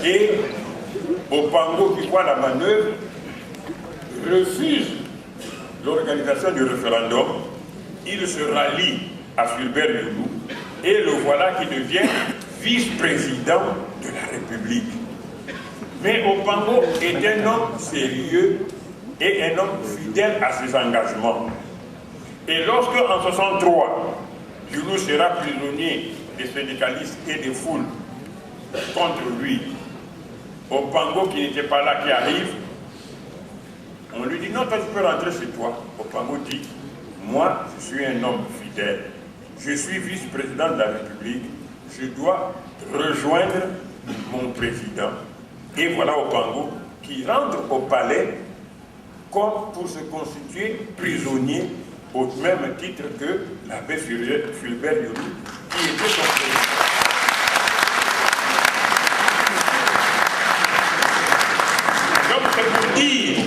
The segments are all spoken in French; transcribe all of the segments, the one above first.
Et Opango, qui voit la manœuvre, refuse l'organisation du référendum. Il se rallie à Fulbert Youlou et le voilà qui devient vice-président de la République. Mais Opango est un homme sérieux et un homme fidèle à ses engagements. Et lorsque, en 1963, Youlou sera prisonnier des syndicalistes et des foules contre lui, Opango, qui n'était pas là, qui arrive, on lui dit, non, toi tu peux rentrer chez toi. Opango dit, moi, je suis un homme fidèle. Je suis vice-président de la République. Je dois rejoindre mon président. Et voilà Opango qui rentre au palais comme pour se constituer prisonnier au même titre que l'abbé Fulbert Youlou, qui était son président.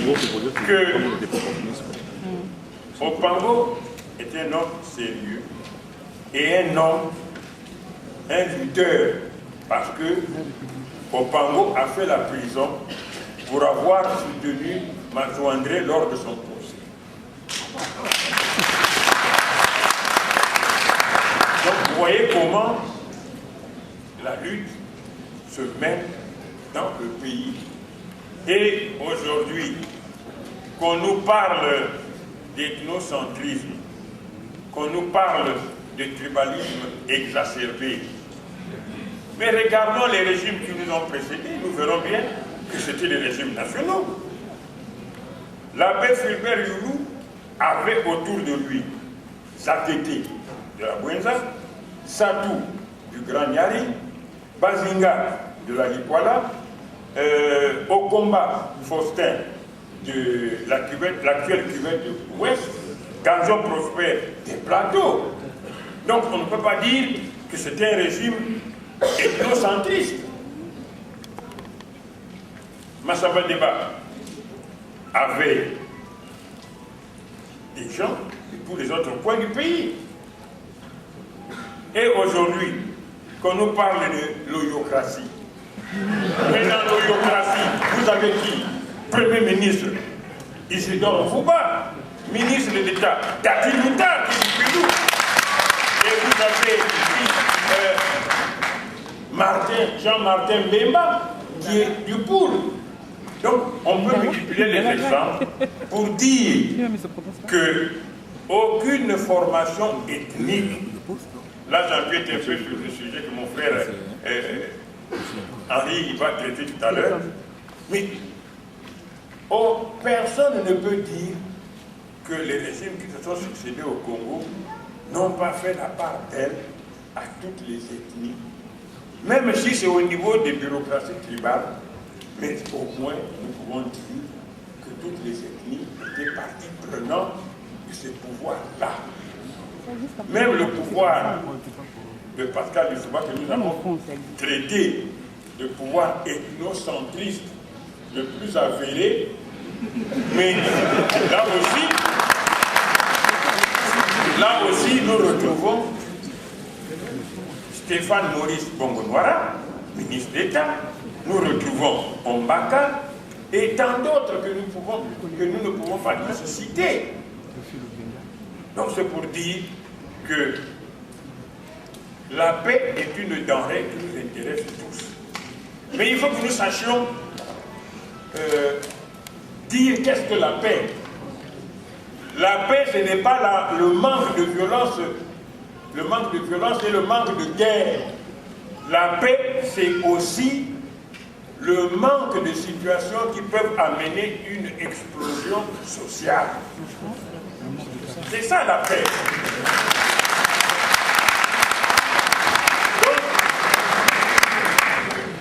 Donc c'est pour dire que Opango est un homme sérieux et un homme, un lutteur, parce que Opango a fait la prison pour avoir soutenu Matou André lors de son procès. Donc vous voyez comment la lutte se mène dans le pays. Et aujourd'hui, qu'on nous parle d'ethnocentrisme, qu'on nous parle de tribalisme exacerbé, mais regardons les régimes qui nous ont précédés, nous verrons bien que c'était des régimes nationaux. L'abbé Fulbert Youlou avait autour de lui Zatété de la Bouenza, Satou du Grand Nyari, Bazinga de la Likwala, Okomba Faustin de l'actuelle cuvette de l'Ouest, Ganjon Prosper des Plateaux. Donc on ne peut pas dire que c'était un régime ethnocentriste. Massamba Deba avait des gens de tous les autres coins du pays. Et aujourd'hui, qu'on nous parle de l'oyocratie. Mais dans l'oyocratie, vous avez qui? Premier ministre Isidore Fouba, ministre de l'État Tati Mouta, qui est depuis nous. Et vous avez ici Jean-Martin Bemba, qui est du Poul. Donc, on peut multiplier les exemples pour dire que aucune formation ethnique, là j'appuie un peu sur le sujet que mon frère Henri va traiter tout à l'heure, mais personne ne peut dire que les régimes qui se sont succédés au Congo n'ont pas fait la part d'elle à toutes les ethnies, même si c'est au niveau des bureaucraties tribales, mais au moins nous pouvons dire que toutes les ethnies étaient partie prenante de ce pouvoir-là. Même le pouvoir de Pascal Lissouba que nous avons traité de pouvoir ethnocentriste le plus avéré, mais là aussi nous retrouvons Stéphane Maurice Bongo-Noira, ministre d'État, nous retrouvons Ombaka et tant d'autres que nous ne pouvons pas tous citer. Donc c'est pour dire que la paix est une denrée qui nous intéresse tous. Mais il faut que nous sachions dire qu'est-ce que la paix. La paix, ce n'est pas le manque de violence, et le manque de guerre. La paix, c'est aussi le manque de situations qui peuvent amener une explosion sociale. C'est ça la paix.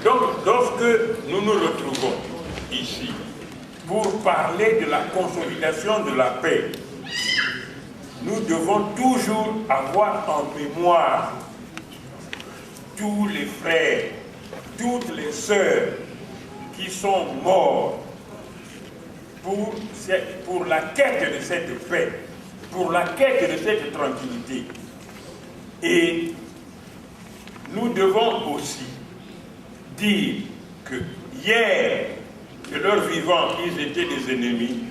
Donc, lorsque nous nous retrouvons ici pour parler de la consolidation de la paix, nous devons toujours avoir en mémoire tous les frères, toutes les sœurs qui sont morts pour la quête de cette paix, pour la quête de cette tranquillité. Et nous devons aussi dire que hier, de leur vivant, ils étaient des ennemis,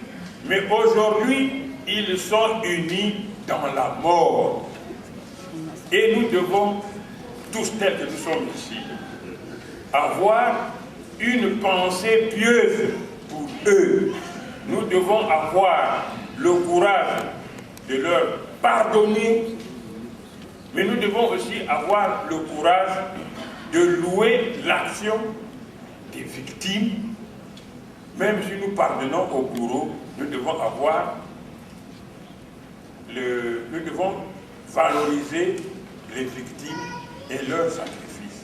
mais aujourd'hui, ils sont unis dans la mort. Et nous devons, tous tels que nous sommes ici, avoir une pensée pieuse pour eux. Nous devons avoir le courage de leur pardonner, mais nous devons aussi avoir le courage de louer l'action des victimes. Même si nous pardonnons aux bourreaux, nous devons valoriser les victimes et leurs sacrifices.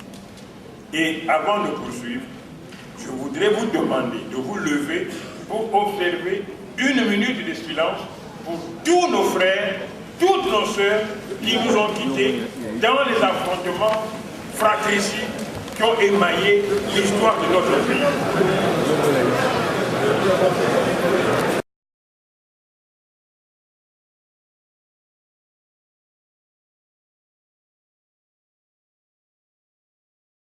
Et avant de poursuivre, je voudrais vous demander de vous lever pour observer 1 minute de silence pour tous nos frères, toutes nos sœurs qui nous ont quittés dans les affrontements fratricides qui ont émaillé l'histoire de notre pays.